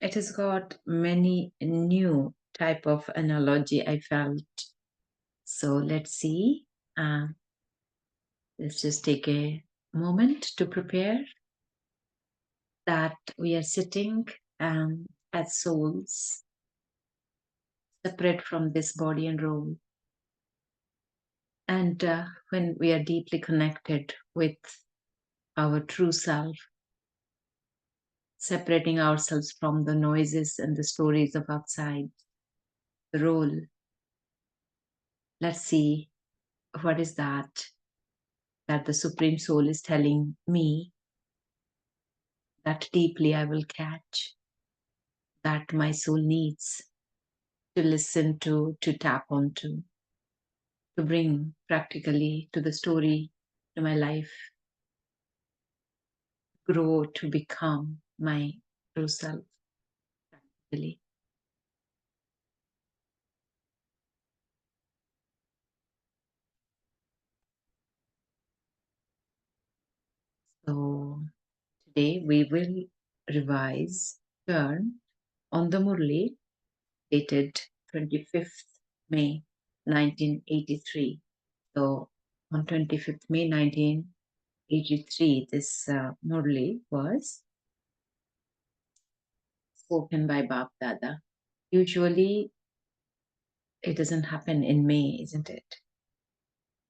It has got many new type of analogy I felt. So let's see. Let's just take a moment to prepare that we are sitting as souls separate from this body and role. And when we are deeply connected with our true self, separating ourselves from the noises and the stories of outside, the role, let's see what is that the Supreme Soul is telling me that deeply I will catch, that my soul needs to listen to tap onto, to bring practically to the story, to my life, grow to become my true self practically. So today we will revise, turn on the Murli dated 25th May 1983. So on 25th May 1983, this Murli was spoken by Bab Dada. Usually it doesn't happen in May, isn't it?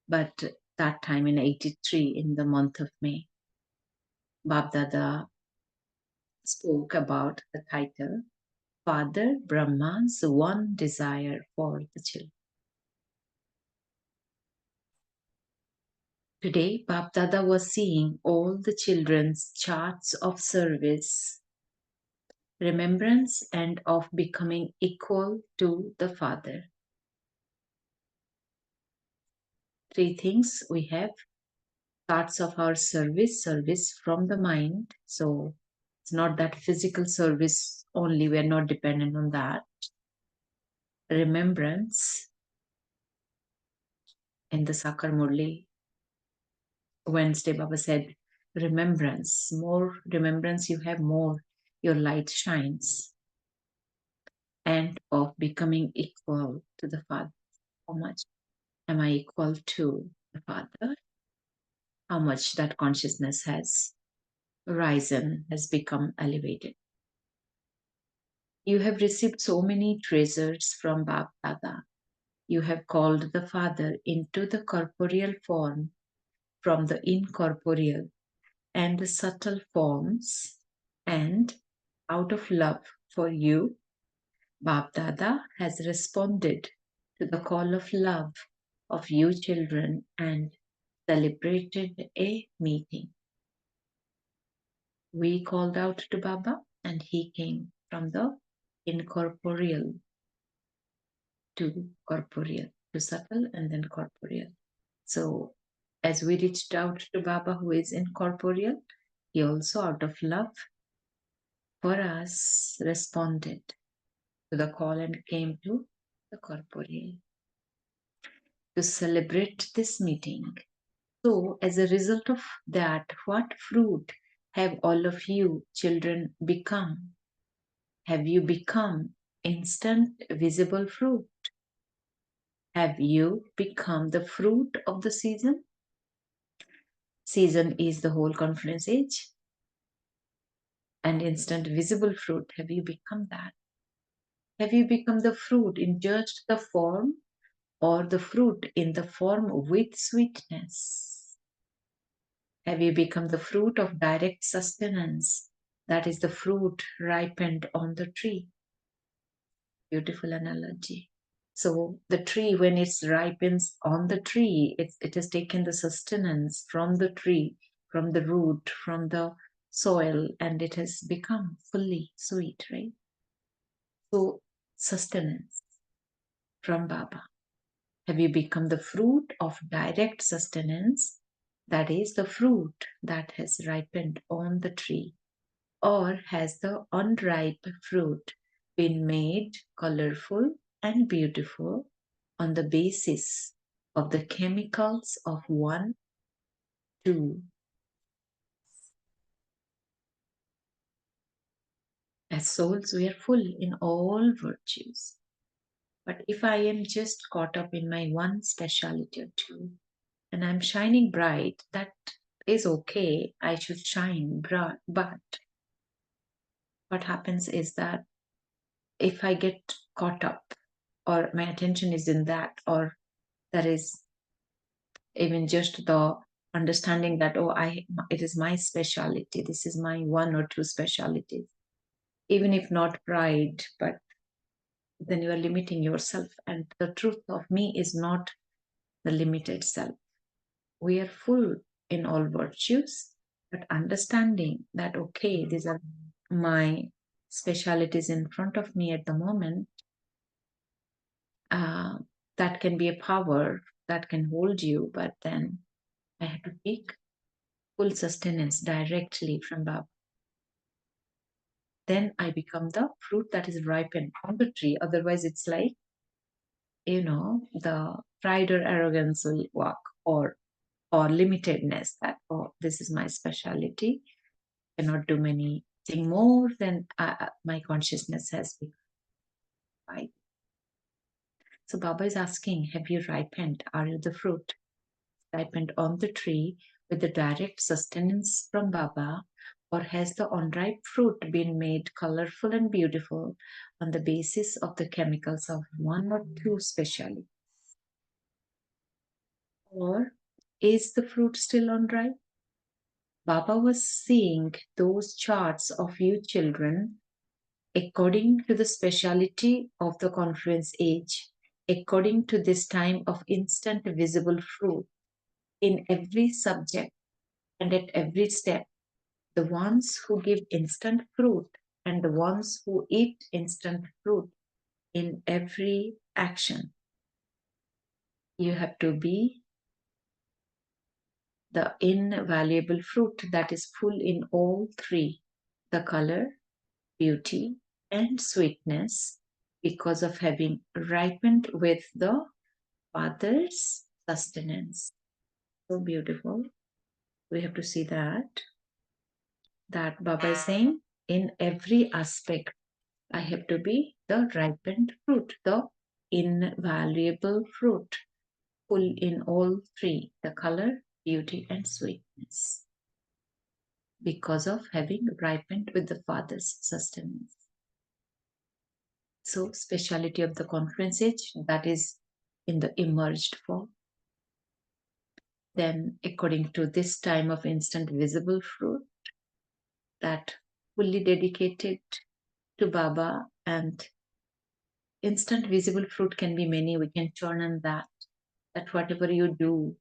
But that time in 83, in the month of May, Bab Dada spoke about the title, Father Brahma's One Desire for the Children. Today, Bab Dada was seeing all the children's charts of service, remembrance, and of becoming equal to the Father. Three things we have: parts of our service from the mind. So it's not that physical service only, we are not dependent on that. Remembrance in the Sakar Murli Wednesday, Baba said, remembrance, more remembrance you have, more your light shines. And of becoming equal to the Father. How much am I equal to the Father? How much that consciousness has risen, has become elevated. You have received so many treasures from Bab Dada. You have called the Father into the corporeal form from the incorporeal and the subtle forms, and out of love for you, Bab Dada has responded to the call of love of you children and celebrated a meeting. We called out to Baba and he came from the incorporeal to corporeal, to subtle and then corporeal. So as we reached out to Baba who is incorporeal, he also out of love for us responded to the call and came to the corporeal to celebrate this meeting. So as a result of that, what fruit have all of you children become? Have you become instant visible fruit? Have you become the fruit of the season? Season is the whole conference age. And instant visible fruit, have you become that? Have you become the fruit in just the form, or the fruit in the form with sweetness? Have you become the fruit of direct sustenance? That is the fruit ripened on the tree. Beautiful analogy. So the tree, when it ripens on the tree, it has taken the sustenance from the tree, from the root, from the soil, and it has become fully sweet, right? So sustenance from Baba. Have you become the fruit of direct sustenance? That is the fruit that has ripened on the tree. Or has the unripe fruit been made colorful and beautiful on the basis of the chemicals of 1, 2, As souls, we are full in all virtues. But if I am just caught up in my one speciality or two, and I'm shining bright, that is okay. I should shine bright. But what happens is that if I get caught up, or my attention is in that, or there is even just the understanding that, oh, it is my speciality, this is my one or two specialities, even if not pride, but then you are limiting yourself. And the truth of me is not the limited self. We are full in all virtues, but understanding that, okay, these are my specialities in front of me at the moment, uh, that can be a power that can hold you, but then I have to take full sustenance directly from Baba. Then I become the fruit that is ripened on the tree. Otherwise, it's like, the pride or arrogance will walk, or limitedness that, oh, this is my specialty. Cannot do anything more than my consciousness has become. So Baba is asking, have you ripened? Are you the fruit ripened on the tree with the direct sustenance from Baba? Or has the unripe fruit been made colorful and beautiful on the basis of the chemicals of one or two specialities? Or is the fruit still unripe? Baba was seeing those charts of you children according to the speciality of the confluence age, according to this time of instant visible fruit in every subject and at every step. The ones who give instant fruit and the ones who eat instant fruit in every action. You have to be the invaluable fruit that is full in all three: the color, beauty, and sweetness, because of having ripened with the Father's sustenance. So beautiful. We have to see that Baba is saying, in every aspect, I have to be the ripened fruit, the invaluable fruit, full in all three: the color, beauty, and sweetness, because of having ripened with the Father's sustenance. So, speciality of the conference age, that is in the emerged form. Then, according to this time of instant visible fruit, that fully dedicated to Baba, and instant visible fruit can be many. We can churn on that whatever you do,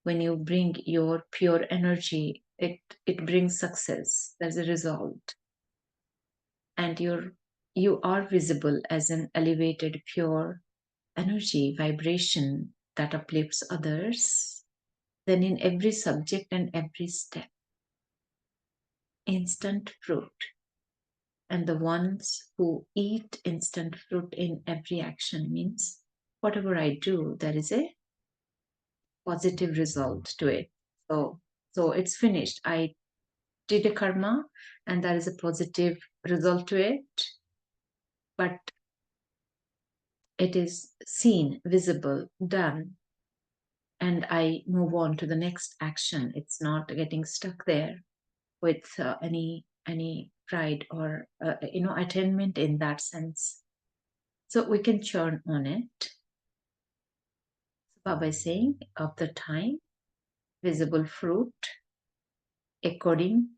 when you bring your pure energy, it brings success. There's a result. And you are visible as an elevated, pure energy, vibration that uplifts others. Then in every subject and every step, instant fruit. And the ones who eat instant fruit in every action means whatever I do, there is a positive result to it. So it's finished. I did a karma and there is a positive result to it, but it is seen, visible, done, and I move on to the next action. It's not getting stuck there with any pride or attainment in that sense. So we can churn on it. Baba is saying, of the time, visible fruit, according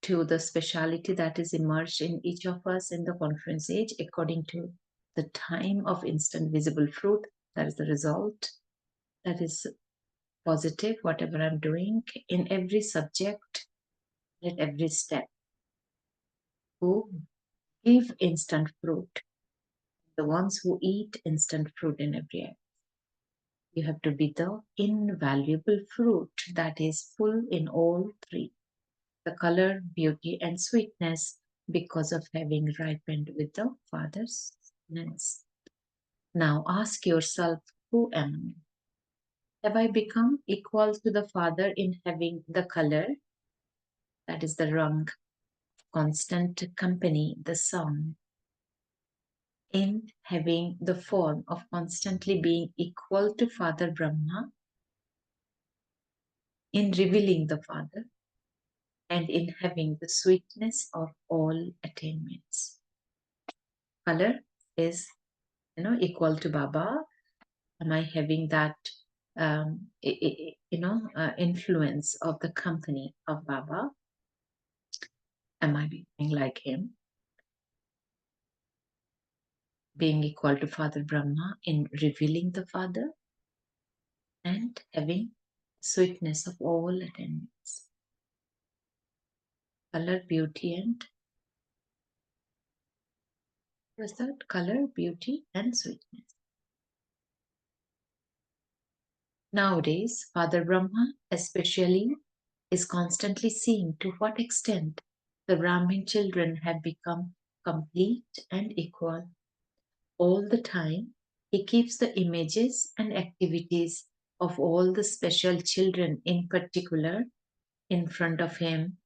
to the speciality that is emerged in each of us in the conference age, according to the time of instant visible fruit, that is the result, that is positive, whatever I'm doing, in every subject, at every step. Who give instant fruit, the ones who eat instant fruit in every act. You have to be the invaluable fruit that is full in all three: the color, beauty, and sweetness, because of having ripened with the Father's sustenance. Now ask yourself, who am I? Have I become equal to the Father in having the color, that is the rang, constant company, the song, in having the form of constantly being equal to Father Brahma, in revealing the Father, and in having the sweetness of all attainments. Color is, equal to Baba. Am I having that, influence of the company of Baba? Am I becoming like him? Being equal to Father Brahma in revealing the Father and having sweetness of all attainments. Color, beauty, and what's that? Color, beauty, and sweetness. Nowadays, Father Brahma especially is constantly seeing to what extent the Brahmin children have become complete and equal. All the time, he keeps the images and activities of all the special children in particular in front of him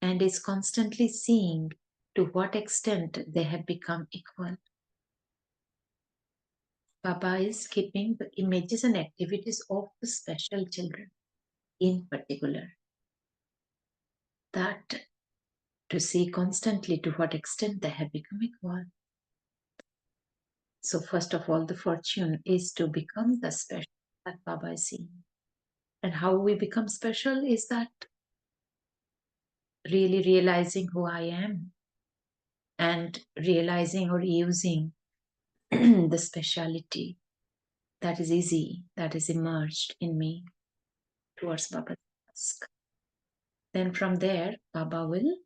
and is constantly seeing to what extent they have become equal. Baba is keeping the images and activities of the special children in particular. That to see constantly to what extent they have become equal. So first of all, the fortune is to become the special that Baba is seeing. And how we become special is that really realizing who I am and realizing or using the speciality that is easy, that is emerged in me towards Baba's task. Then from there, Baba will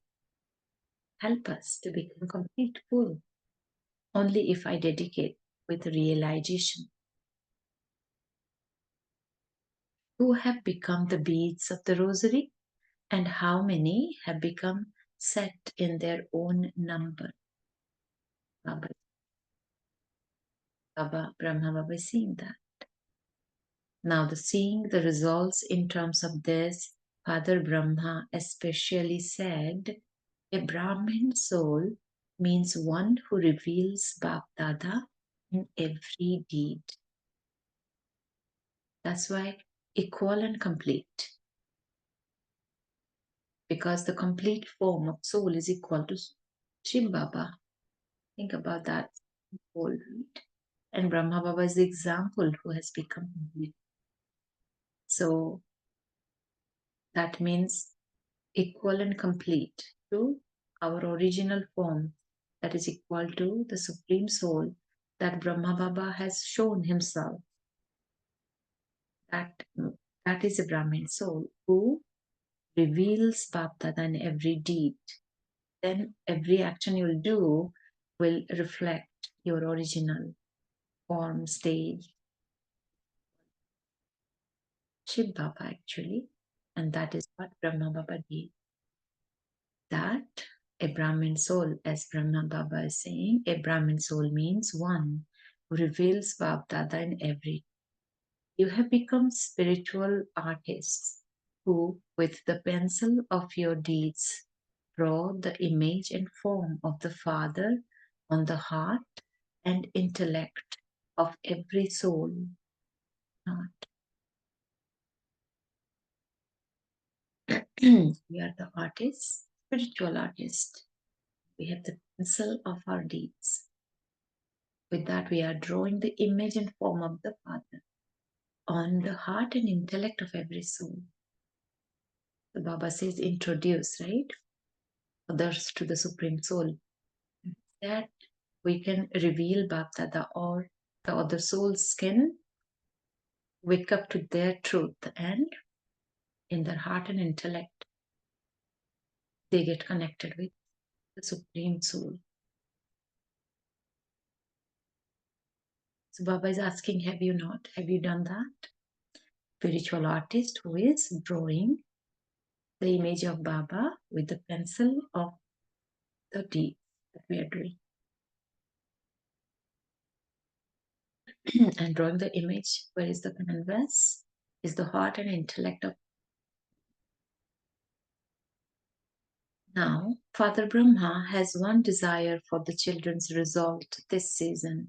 help us to become complete full only if I dedicate with realization. Who have become the beads of the rosary and how many have become set in their own number. Brahma Baba is seeing that. Now, seeing the results in terms of this, Father Brahma especially said, a Brahmin soul means one who reveals Bap Dada in every deed. That's why equal and complete. Because the complete form of soul is equal to Shiv Baba. Think about that whole read. And Brahma Baba is the example who has become complete. So that means equal and complete to our original form, that is equal to the Supreme Soul that Brahma Baba has shown himself. That is a Brahmin soul who reveals Bapdada in every deed. Then every action you'll do will reflect your original form, stage, Shiv Baba actually. And that is what Brahma Baba did. That a Brahmin soul, as Brahma Baba is saying, a Brahmin soul means one who reveals Bapdada in every. You have become spiritual artists who, with the pencil of your deeds, draw the image and form of the Father on the heart and intellect of every soul. Not. We are the artists, spiritual artists. We have the pencil of our deeds. With that, we are drawing the image and form of the Father on the heart and intellect of every soul. The Baba says, introduce, right? Others to the Supreme Soul. That we can reveal Bapdada, or the other souls can wake up to their truth, and in their heart and intellect, they get connected with the Supreme Soul. So Baba is asking, have you not? Have you done that? Spiritual artist who is drawing the image of Baba with the pencil of the deed that we are doing. And drawing the image, where is the canvas? Is the heart and intellect of Now, Father Brahma has one desire for the children's result this season.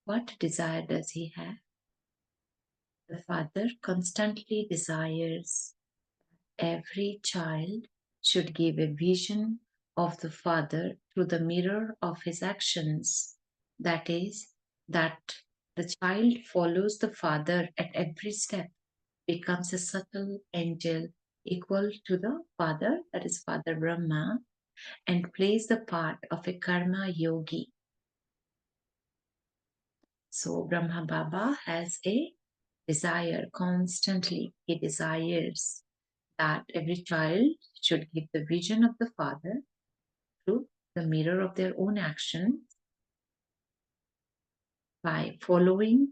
What desire does he have? The Father constantly desires every child should give a vision of the Father through the mirror of his actions. That is, that the child follows the Father at every step, becomes a subtle angel equal to the Father, that is Father Brahma, and plays the part of a karma yogi. So Brahma Baba has a desire constantly. He desires that every child should give the vision of the Father through the mirror of their own actions by following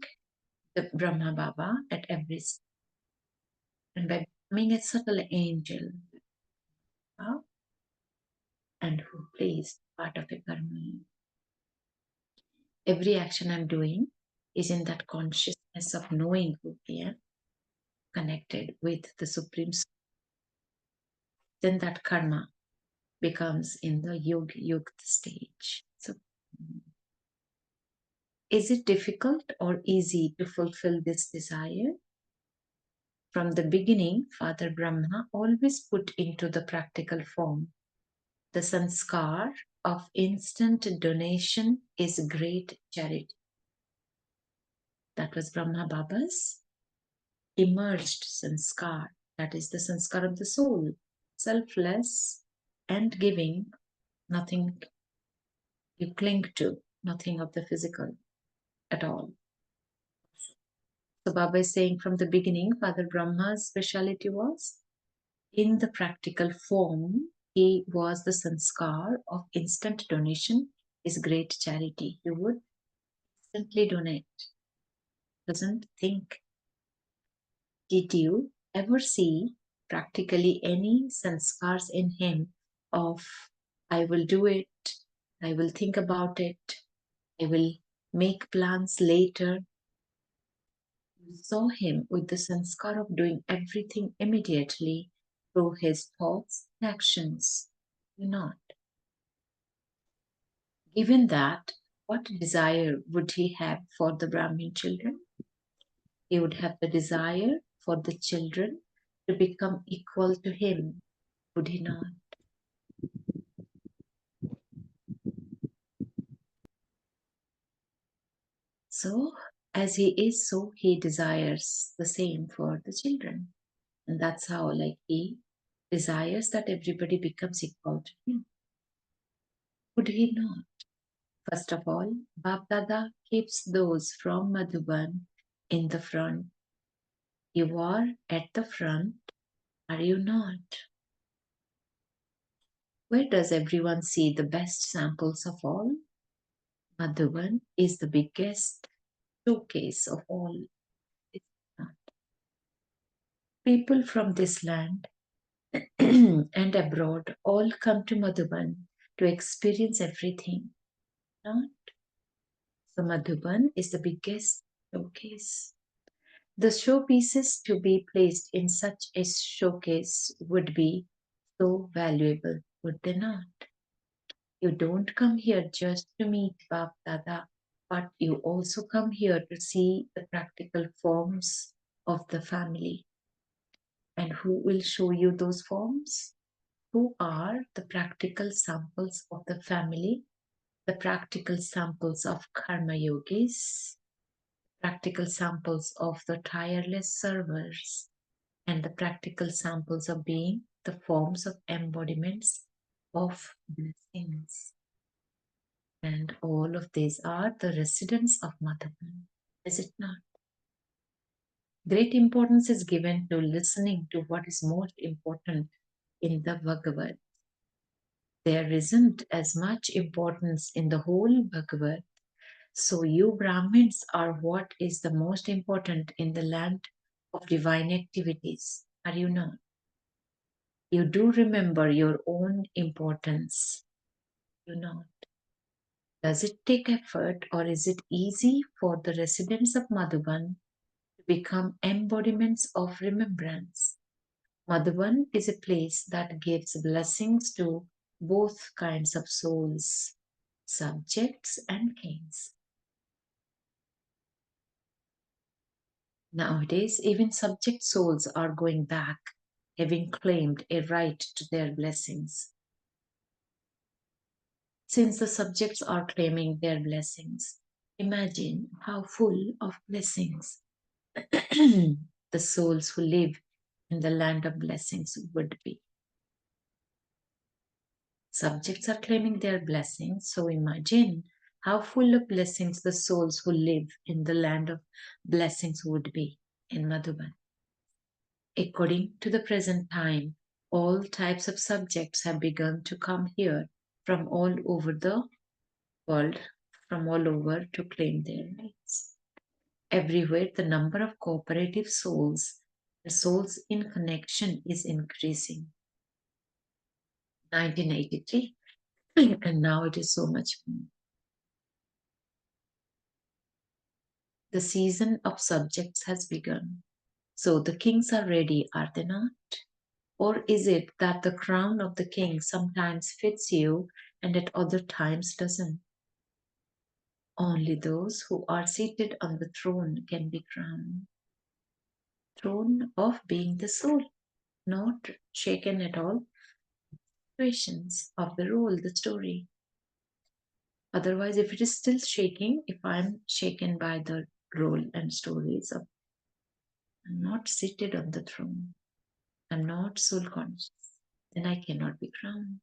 the Brahma Baba at every step and by becoming a subtle angel and who plays part of a karma. Every action I'm doing is in that consciousness of knowing who I am, connected with the Supreme Soul. Then that karma becomes in the yukt stage. So, is it difficult or easy to fulfill this desire? From the beginning, Father Brahma always put into the practical form. The sanskar of instant donation is great charity. That was Brahma Baba's emerged sanskar. That is the sanskar of the soul, selfless and giving, nothing you cling to, nothing of the physical at all. So Baba is saying from the beginning, Father Brahma's speciality was in the practical form. He was the sanskar of instant donation, is great charity. He would instantly donate, doesn't think. Did you ever see practically any sanskars in him of I will do it, I will think about it, I will make plans later? You saw him with the sanskar of doing everything immediately through his thoughts and actions. You not. Given that, what desire would he have for the Brahmin children? He would have the desire for the children to become equal to him, would he not? So, as he is, so he desires the same for the children. And that's how, like, he desires that everybody becomes equal to him. Would he not? First of all, Bab Dada keeps those from Madhuban in the front. You are at the front, are you not? Where does everyone see the best samples of all? Madhuban is the biggest showcase of all. It's not. People from this land and abroad all come to Madhuban to experience everything. Not? So Madhuban is the biggest showcase. The showpieces to be placed in such a showcase would be so valuable, would they not? You don't come here just to meet Bab Dada, but you also come here to see the practical forms of the family. And who will show you those forms? Who are the practical samples of the family, the practical samples of karma yogis, practical samples of the tireless servers, and the practical samples of being the forms of embodiments of blessings. And all of these are the residents of Madhavan, is it not? Great importance is given to listening to what is most important in the Bhagavad. There isn't as much importance in the whole Bhagavad. So you Brahmins are what is the most important in the land of divine activities, are you not? You do remember your own importance, you not? Does it take effort or is it easy for the residents of Madhuban to become embodiments of remembrance? Madhuban is a place that gives blessings to both kinds of souls, subjects and kings. Nowadays, even subject souls are going back, having claimed a right to their blessings. Since the subjects are claiming their blessings, imagine how full of blessings the souls who live in the land of blessings would be. Subjects are claiming their blessings, so imagine how full of blessings the souls who live in the land of blessings would be in Madhuban. According to the present time, all types of subjects have begun to come here from all over the world, from all over to claim their rights. Everywhere, the number of cooperative souls and souls in connection is increasing. 1983, and now it is so much more. The season of subjects has begun. So the kings are ready, are they not? Or is it that the crown of the king sometimes fits you and at other times doesn't? Only those who are seated on the throne can be crowned. Throne of being the soul, not shaken at all. Situations of the role, the story. Otherwise, if it is still shaking, if I'm shaken by the role and stories of I'm not seated on the throne, I'm not soul conscious, then I cannot be crowned.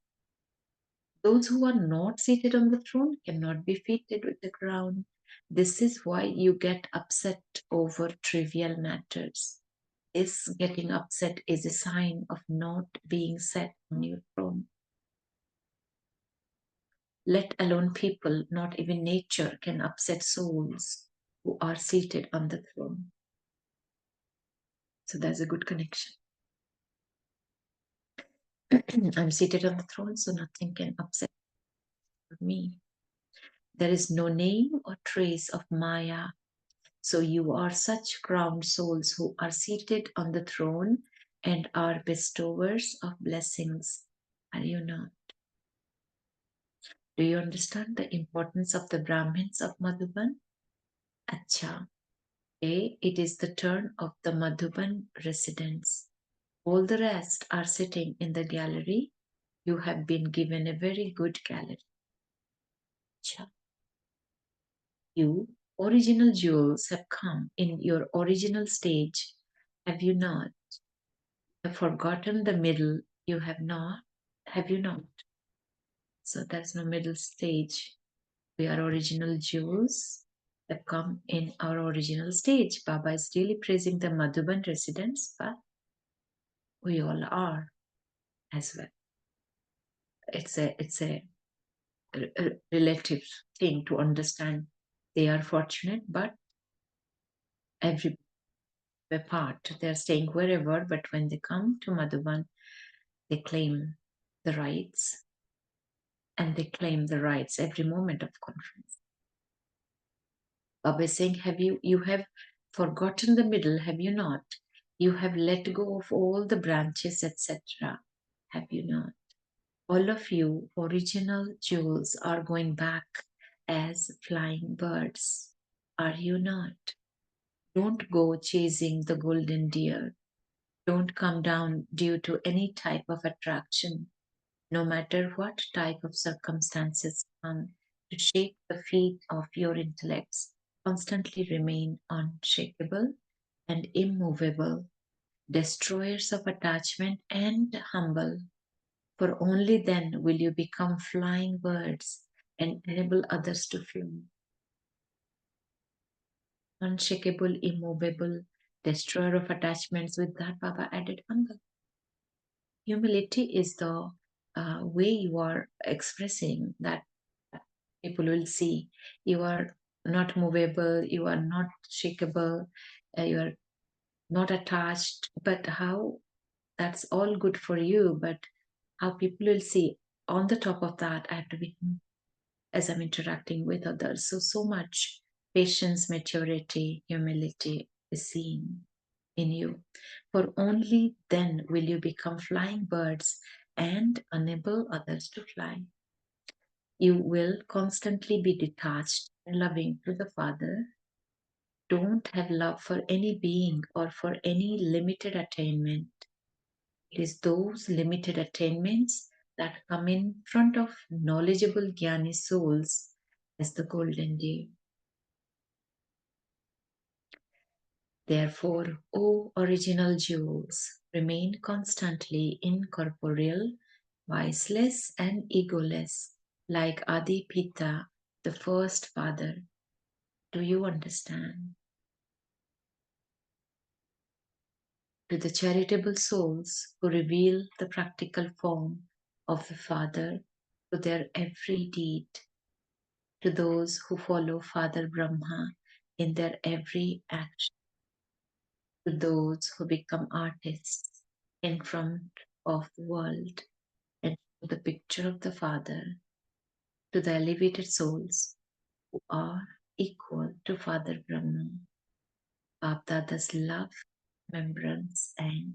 Those who are not seated on the throne cannot be fitted with the crown. This is why you get upset over trivial matters. This getting upset is a sign of not being set on your throne. Let alone people, not even nature can upset souls who are seated on the throne. So there's a good connection. I'm seated on the throne, so nothing can upset me. There is no name or trace of Maya. So you are such crowned souls who are seated on the throne and are bestowers of blessings. Are you not? Do you understand the importance of the Brahmins of Madhuban? Acha. It is the turn of the Madhuban residents. All the rest are sitting in the gallery. You have been given a very good gallery. Acha. You, original jewels, have come in your original stage. Have you not? Have forgotten the middle. You have not. Have you not? So there's no middle stage. We are original jewels have come in our original stage. Baba is really praising the Madhuban residents, but we all are as well. It's a relative thing to understand. They are fortunate, but every part they're staying wherever. But when they come to Madhuban, they claim the rights, and they claim the rights every moment of conference. Baba is saying, you have forgotten the middle, have you not? You have let go of all the branches, etc. Have you not? All of you original jewels are going back as flying birds. Are you not? Don't go chasing the golden deer. Don't come down due to any type of attraction, no matter what type of circumstances come to shake the feet of your intellects. Constantly remain unshakable and immovable, destroyers of attachment and humble. For only then will you become flying birds and enable others to fly. Unshakable, immovable, destroyer of attachments. With that, Baba added humble. Humility is the way you are expressing that people will see you are not movable, you are not shakable, you are not attached. But how that's all good for you, but how people will see on the top of that, I have to be as I'm interacting with others. So much patience, maturity, humility is seen in you. For only then will you become flying birds and enable others to fly. You will constantly be detached and loving to the Father. Don't have love for any being or for any limited attainment. It is those limited attainments that come in front of knowledgeable Jnani souls as the golden dew. Therefore, O original jewels, remain constantly incorporeal, viceless and egoless, like Adi Pitta, the first father. Do you understand? To the charitable souls who reveal the practical form of the Father to their every deed, to those who follow Father Brahma in their every action, to those who become artists in front of the world and show the picture of the Father, to the elevated souls who are equal to Father Brahma, Bapdada's love, remembrance, and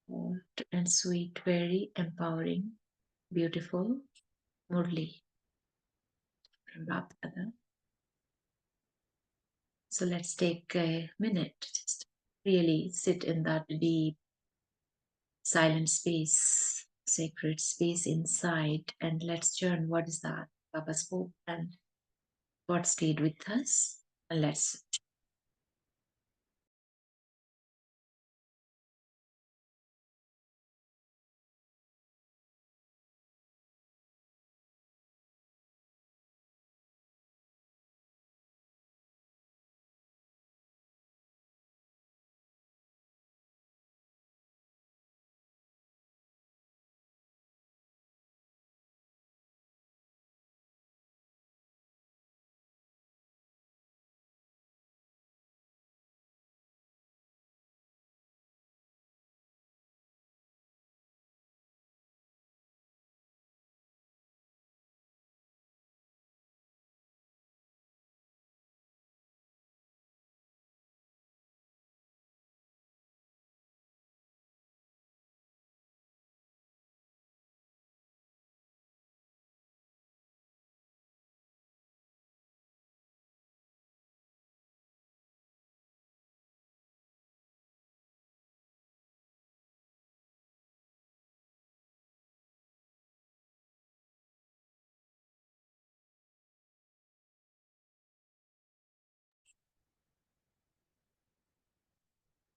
short and sweet, very empowering, beautiful Murli from Bapdada. So let's take a minute to just really sit in that deep, silent space, sacred space inside, and let's churn what is that Baba spoke and what stayed with us. And let's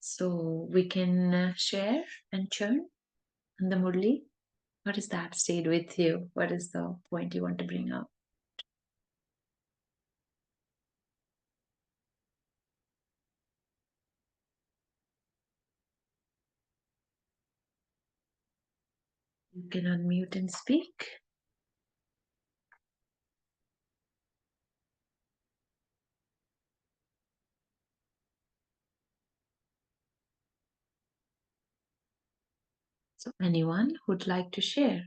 so we can share and churn on the Murli. What is that stayed with you? What is the point you want to bring up? You can unmute and speak. So anyone who'd like to share?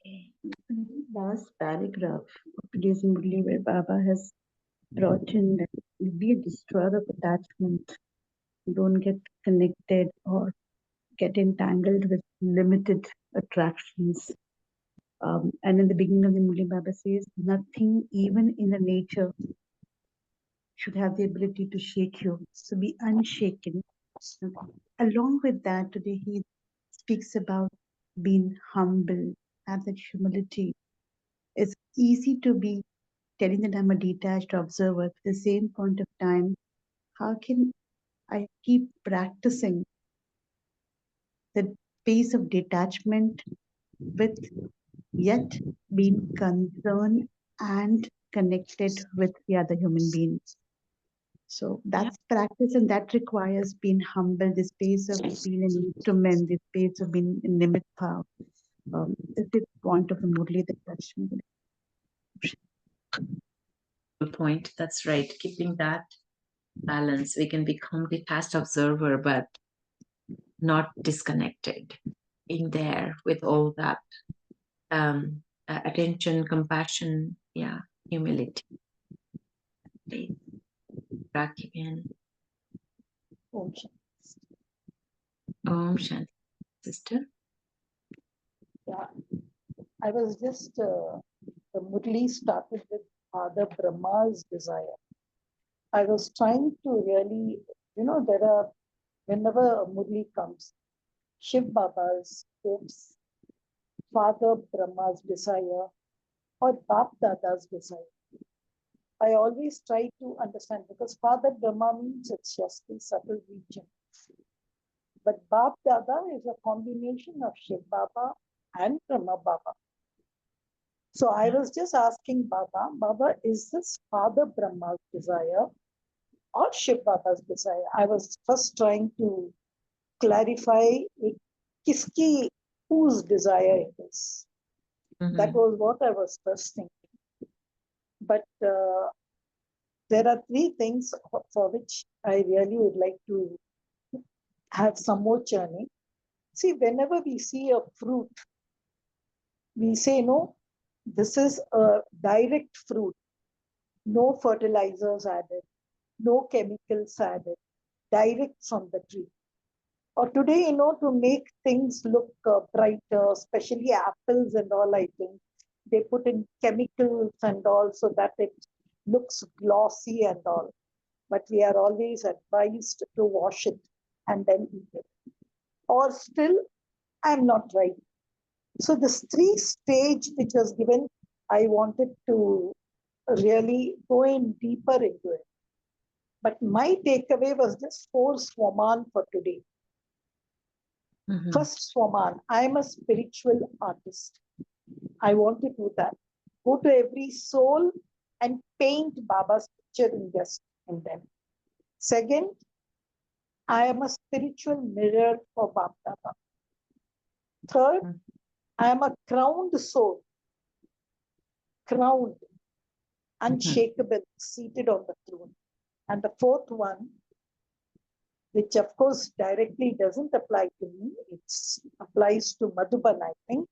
Okay. Last paragraph of today's Murli, where Baba has brought in that be a destroyer of attachment. Don't get connected or get entangled with limited attractions. And in the beginning of the Murli, Baba says, nothing, even in the nature, should have the ability to shake you. So be unshaken. Along with that, today he speaks about being humble, have that humility. It's easy to be telling that I'm a detached observer. At the same point of time, how can I keep practicing the pace of detachment with yet being concerned and connected with the other human being? So Yeah. that's practice, and that requires being humble, the space of being an instrument, the space of being in limit power. Is the point of the Murli that touched me. Good point. That's right. Keeping that balance, we can become detached observer, but not disconnected. Being there with all that attention, compassion, yeah, humility. please. Rakhian. Om Shanti. Om Shanti, sister. Yeah, I was just, the Murli started with Father Brahma's desire. I was trying to really, there are, whenever a Murli comes, Shiv Baba's hopes, Father Brahma's desire, or Bap Dada's desire. I always try to understand because Father Brahma means it's just the subtle region. But Bap Dada is a combination of Shiv Baba and Brahma Baba. So I was just asking Baba, is this Father Brahma's desire or Shiv Baba's desire? I was first trying to clarify kiski, whose desire it is. That was what I was first thinking. But there are three things for which I really would like to have some more churning. See, whenever we see a fruit, we say, no, this is a direct fruit, no fertilizers added, no chemicals added, direct from the tree. Or today, to make things look brighter, especially apples and all, I think, they put in chemicals and all so that it looks glossy and all. But we are always advised to wash it and then eat it. Or still, I'm not right. So this 3-stage which was given, I wanted to really go in deeper into it. But my takeaway was just 4 Swaman for today. First Swaman, I am a spiritual artist. I want to do that. Go to every soul and paint Baba's picture in them. Second, I am a spiritual mirror for Baba. Third, I am a crowned soul. Crowned, unshakable, seated on the throne. And the fourth one, which of course directly doesn't apply to me, it applies to Madhuban, I think.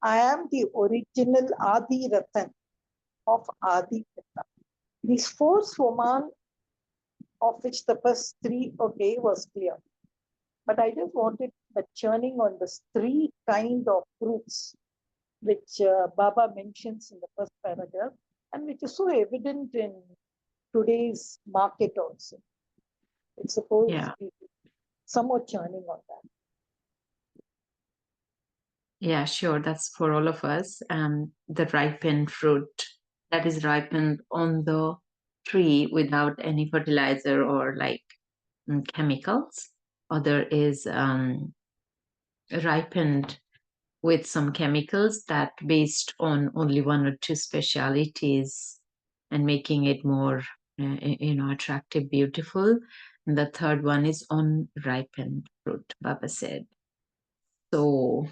I am the original Adi Ratan of Adi Pitta. These 4 Swaman, of which the first 3, okay, was clear. But I just wanted the churning on the 3 kind of fruits, which Baba mentions in the first paragraph, and which is so evident in today's market also. It's supposed to be somewhat churning on that. Yeah, sure. That's for all of us. The ripened fruit that is ripened on the tree without any fertilizer or like chemicals. Other is ripened with some chemicals that based on only 1 or 2 specialities and making it more, attractive, beautiful. And the third one is unripened fruit, Baba said. So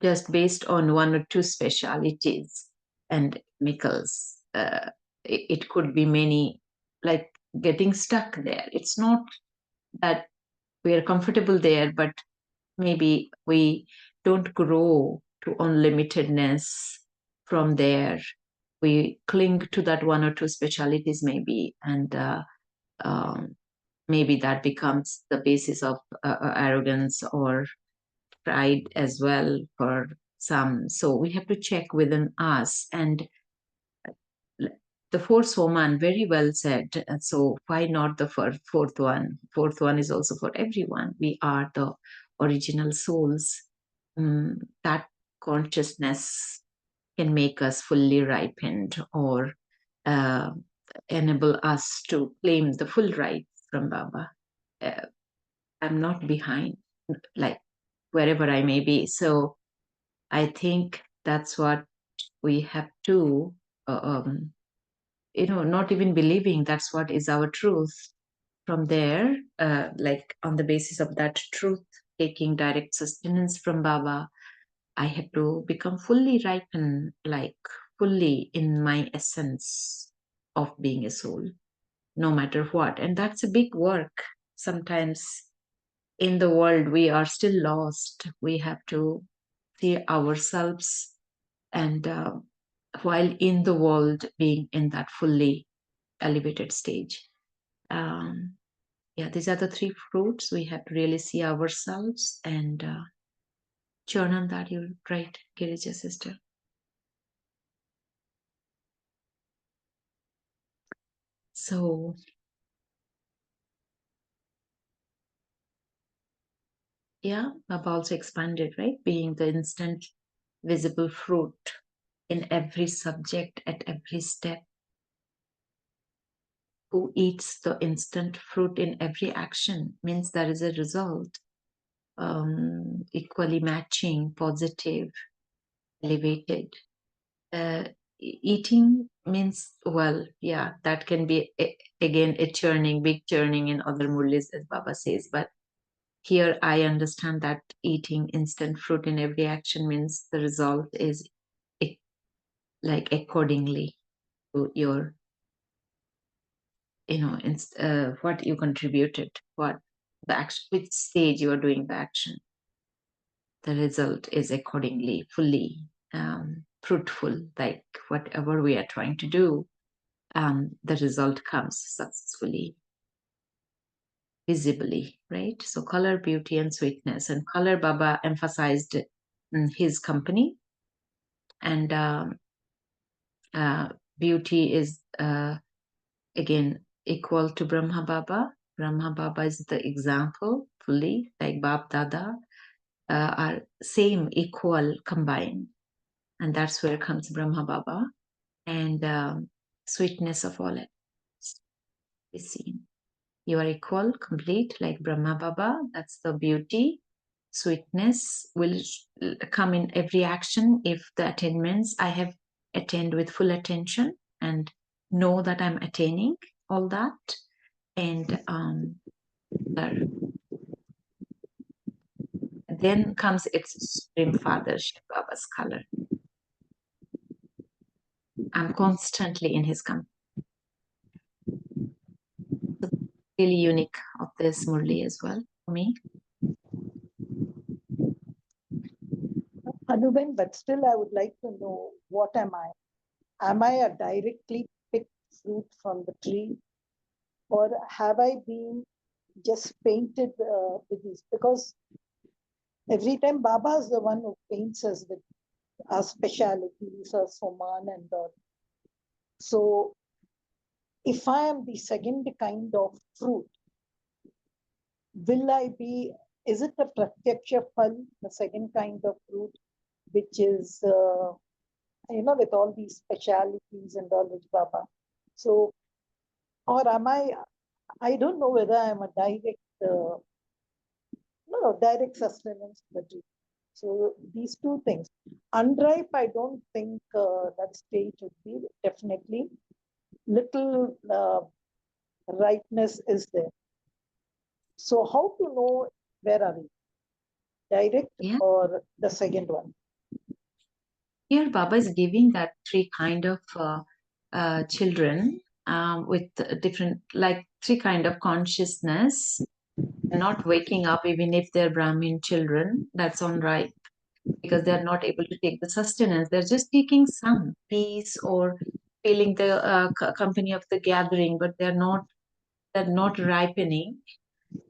just based on 1 or 2 specialities and chemicals, it could be many, like getting stuck there. It's not that we are comfortable there, but maybe we don't grow to unlimitedness from there. We cling to that 1 or 2 specialities maybe, and maybe that becomes the basis of arrogance or pride as well for some. So we have to check within us. And the 4th woman, very well said. So why not the fourth one? Fourth one is also for everyone. We are the original souls. That consciousness can make us fully ripened or enable us to claim the full rights from Baba. I'm not behind, like wherever I may be. So I think that's what we have to, not even believing that's what is our truth. From there, like on the basis of that truth, taking direct sustenance from Baba, I had to become fully ripened, like fully in my essence of being a soul, no matter what. And that's a big work. Sometimes in the world, we are still lost. We have to see ourselves and while in the world being in that fully elevated stage. Yeah, these are the 3 fruits. We have to really see ourselves and churn on that. You're right, Girija sister. So yeah, Baba also expanded, right? Being the instant visible fruit in every subject at every step. Who eats the instant fruit in every action means there is a result, equally matching, positive, elevated. Eating means, well, yeah, that can be again a churning, big churning in other murlis, as Baba says. But here I understand that eating instant fruit in every action means the result is like accordingly to your, what you contributed, what the action, which stage you are doing the action. The result is accordingly fully fruitful, like whatever we are trying to do, the result comes successfully, visibly, right? So color, beauty, and sweetness. And color, Baba emphasized his company, and beauty is again equal to Brahma Baba. Brahma Baba is the example fully, like Bab Dada, are same, equal, combined. And that's where comes Brahma Baba. And sweetness of all it is seen. You are equal, complete, like Brahma Baba. That's the beauty. Sweetness will come in every action if the attainments I have attained with full attention and know that I'm attaining all that. And then comes its Supreme Father, Shiv Baba's color. I'm constantly in his company. So really unique of this Murli as well for me. Anuben, but still I would like to know, what am I? Am I a directly picked fruit from the tree? Or have I been just painted with these? Because every time Baba is the one who paints us with our specialities, our Soman and all. So if I am the second kind of fruit, will I be, is it a pratyaksha phal, the second kind of fruit, which is, with all these specialities and all which Baba. So, or am I don't know whether I'm a direct, direct sustenance of the tree. So these two things. Unripe, I don't think that stage would be, definitely. Little ripeness is there. So how to know where are we? Direct or the second one? Here Baba is giving that 3 kind of children with different, like 3 kind of consciousness, not waking up even if they're Brahmin children. That's on right, because they're not able to take the sustenance. They're just taking some peace or feeling the company of the gathering, but they're not ripening.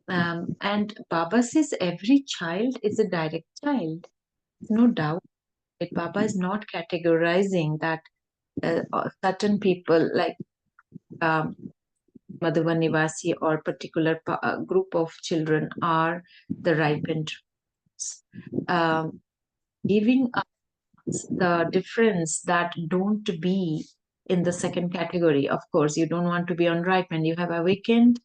And Baba says every child is a direct child. No doubt that Baba is not categorizing that certain people like Madhuvan Nivasi or particular group of children are the ripened ones. Giving us the difference that don't be in the second category. Of course, you don't want to be unripened. You have awakened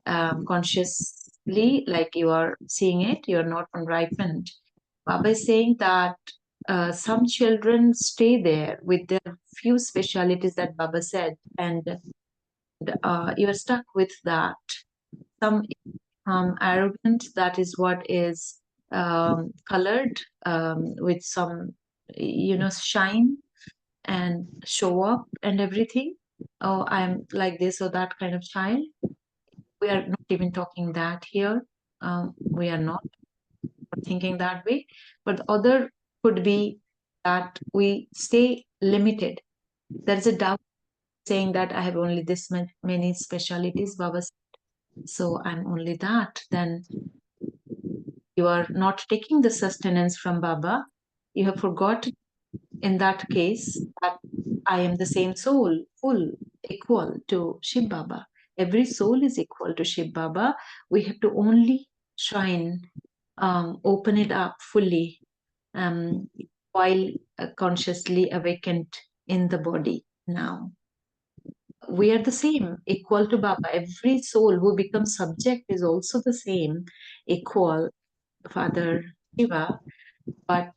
consciously, like you are seeing it, you're not unripened. Baba is saying that some children stay there with their few specialities that Baba said, and you're stuck with that. Some arrogant, that is what is colored with some, shine and show up and everything. Oh, I'm like this or that kind of child. We are not even talking that here. We are not thinking that way. But the other could be that we stay limited. There is a doubt saying that I have only this many specialities, Baba said, so I'm only that, then you are not taking the sustenance from Baba. You have forgotten in that case that I am the same soul, full, equal to Shiv Baba. Every soul is equal to Shiv Baba. We have to only shine, open it up fully, while consciously awakened in the body now. We are the same, equal to Baba. Every soul who becomes subject is also the same, equal, Father Shiva, but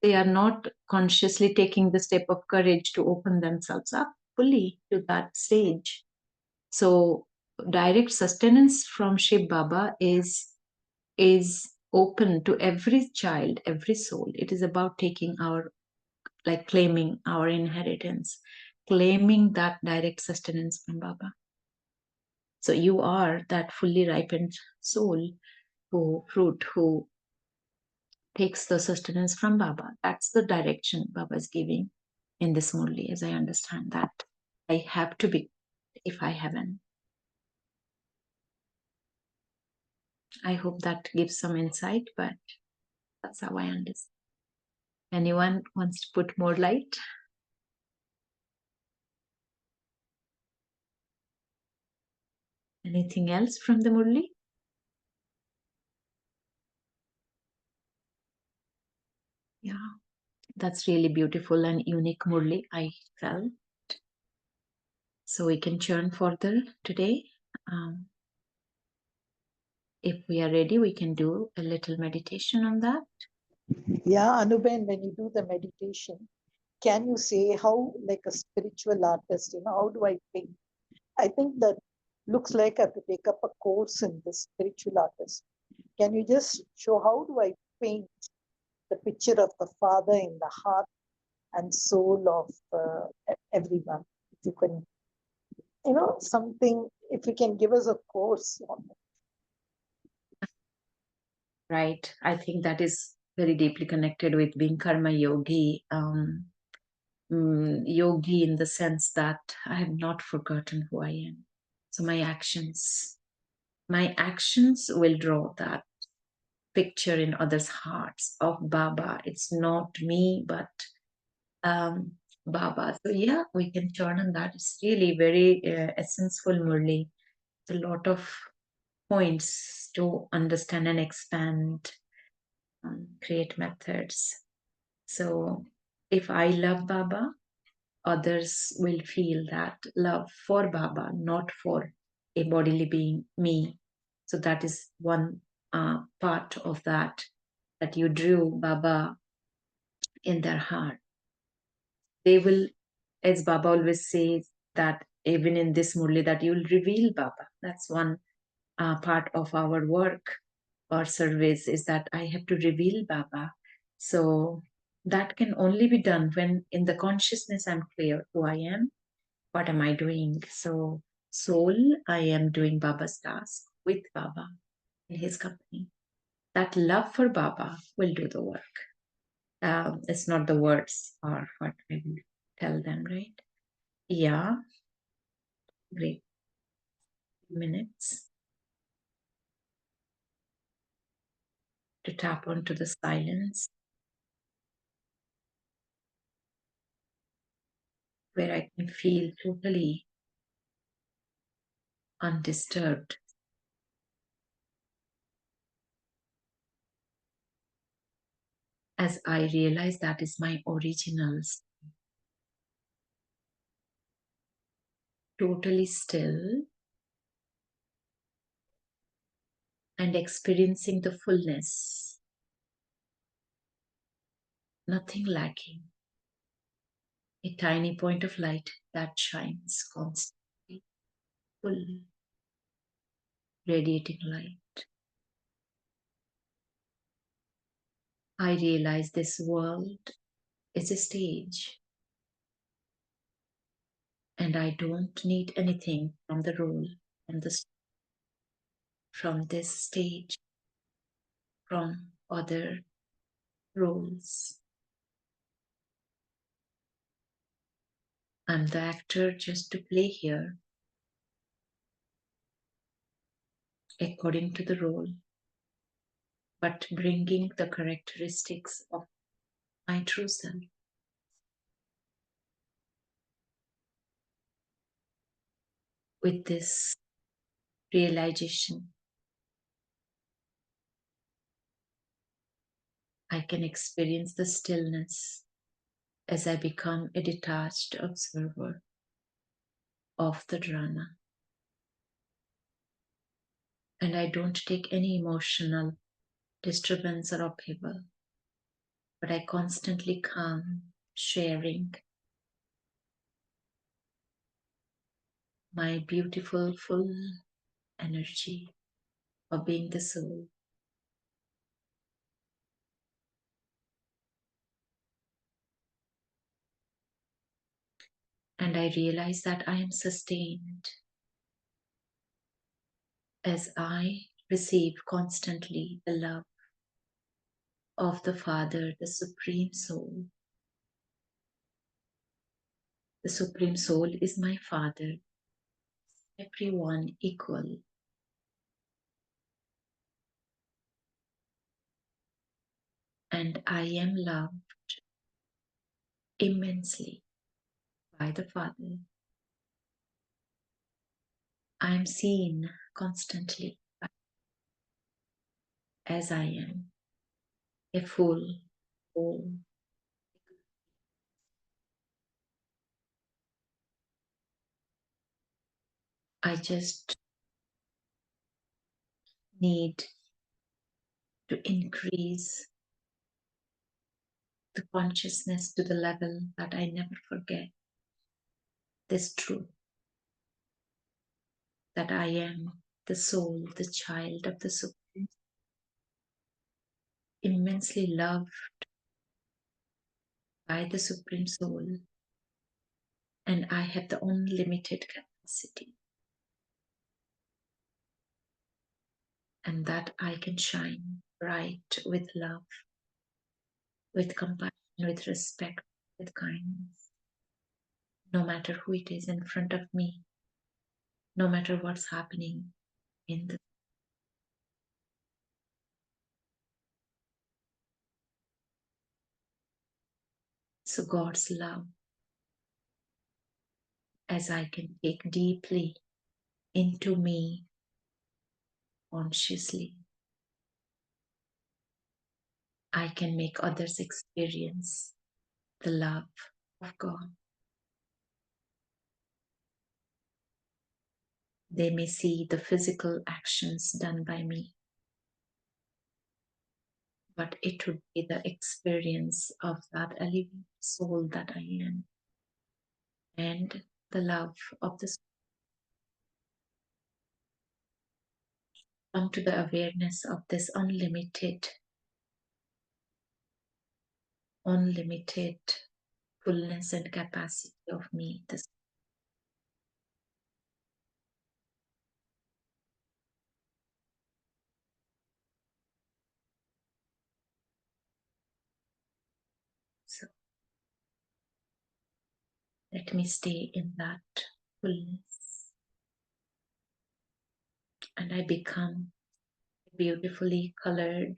they are not consciously taking the step of courage to open themselves up fully to that stage. So direct sustenance from Shiv Baba is open to every child, every soul. It is about taking our, like claiming our inheritance, claiming that direct sustenance from Baba. So you are that fully ripened soul, fruit who takes the sustenance from Baba. That's the direction Baba is giving in this Murli, as I understand that. I have to be if I haven't. I hope that gives some insight, but that's how I understand. Anyone wants to put more light? Anything else from the Murli? Yeah, that's really beautiful and unique Murli, I felt. So we can churn further today. If we are ready, we can do a little meditation on that. Yeah, Anuben, when you do the meditation, can you say how, like a spiritual artist, how do I paint? I think that looks like I have to take up a course in this spiritual artist. Can you just show how do I paint the picture of the Father in the heart and soul of everyone? If you can, something, if you can give us a course on it. Right. I think that is very deeply connected with being karma yogi. Yogi in the sense that I have not forgotten who I am. So my actions will draw that picture in others' hearts of Baba. It's not me, but Baba. So yeah, we can turn on that. It's really very essential, Murli. A lot of points to understand and expand, create methods. So if I love Baba, others will feel that love for Baba, not for a bodily being, me. So that is one part of that you drew Baba in their heart. They will, as Baba always says, that even in this Murli, that you will reveal Baba. That's one part of our work or service, is that I have to reveal Baba. So that can only be done when in the consciousness I'm clear who I am, what am I doing. So soul, I am doing Baba's task with Baba in his company. That love for Baba will do the work. It's not the words or what I will tell them, right? Yeah, great. Minutes to tap onto the silence where I can feel totally undisturbed. As I realize that is my originals, totally still and experiencing the fullness, nothing lacking, a tiny point of light that shines constantly, full, radiating light. I realize this world is a stage and I don't need anything from the role and from this stage, from other roles. I'm the actor just to play here according to the role, but bringing the characteristics of my true self. With this realization, I can experience the stillness as I become a detached observer of the drama. And I don't take any emotional disturbance or upheaval, but I constantly calm, sharing my beautiful, full energy of being the soul. And I realize that I am sustained as I receive constantly the love of the Father, the Supreme Soul. The Supreme Soul is my Father, everyone equal. And I am loved immensely by the Father. I am seen constantly as I am, a full, whole. I just need to increase the consciousness to the level that I never forget this truth that I am the soul, the child of the Supreme, immensely loved by the Supreme Soul, and I have the unlimited capacity, and that I can shine bright with love, with compassion, with respect, with kindness, no matter who it is in front of me, no matter what's happening in the. So God's love, as I can take deeply into me consciously, I can make others experience the love of God. They may see the physical actions done by me, but it would be the experience of that elevated soul that I am and the love of the soul. Come to the awareness of this unlimited fullness and capacity of me. So let me stay in that fullness, and I become beautifully colored,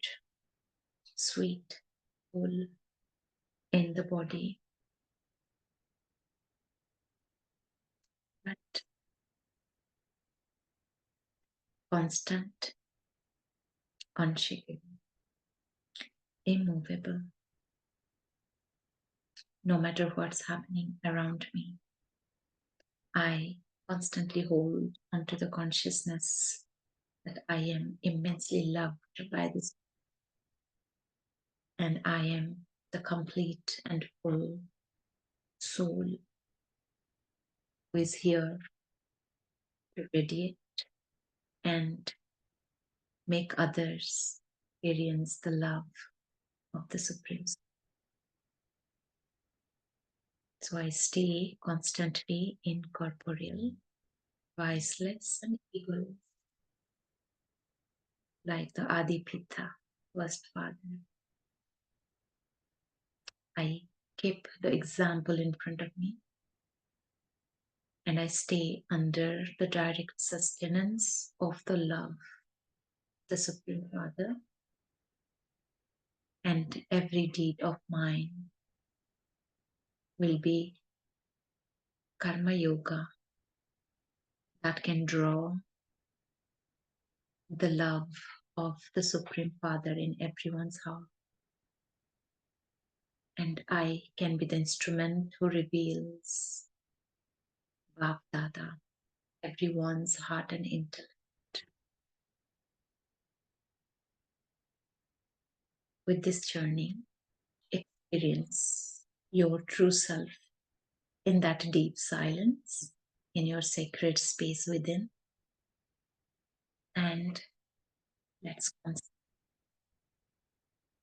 sweet, full in the body, but constant, unshakable, immovable, no matter what's happening around me. I constantly hold onto the consciousness that I am immensely loved by this, and I am the complete and full soul who is here to radiate and make others experience the love of the Supreme Soul. So I stay constantly incorporeal, viceless, and egoless, like the Adipita, first father. I keep the example in front of me And I stay under the direct sustenance of the love, the Supreme Father, and every deed of mine will be karma yoga that can draw the love of the Supreme Father in everyone's heart. And I can be the instrument who reveals Bab Dada, everyone's heart and intellect. With this journey, experience your true self in that deep silence, in your sacred space within. And let's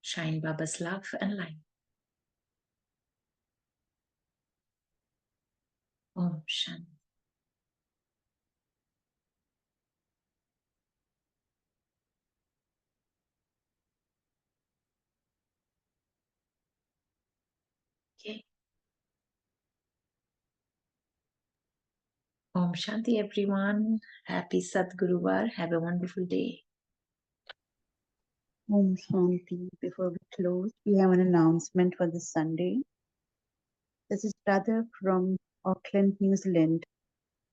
shine Baba's love and light. Om Shanti. Okay. Om Shanti, everyone. Happy Sadguruvar. Have a wonderful day. Om Shanti. Before we close, we have an announcement for this Sunday. This is Brother from Auckland, New Zealand,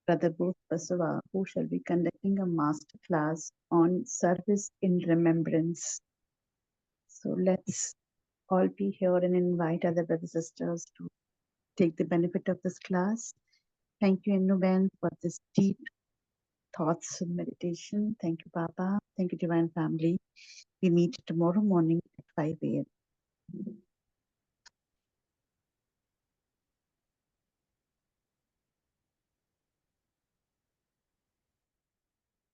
Brother Booth Basava, who shall be conducting a master class on service in remembrance. So let's all be here and invite other brothers and sisters to take the benefit of this class. Thank you, Nuben, for this deep thoughts and meditation. Thank you, Baba. Thank you, Divine Family. We meet tomorrow morning at 5 a.m.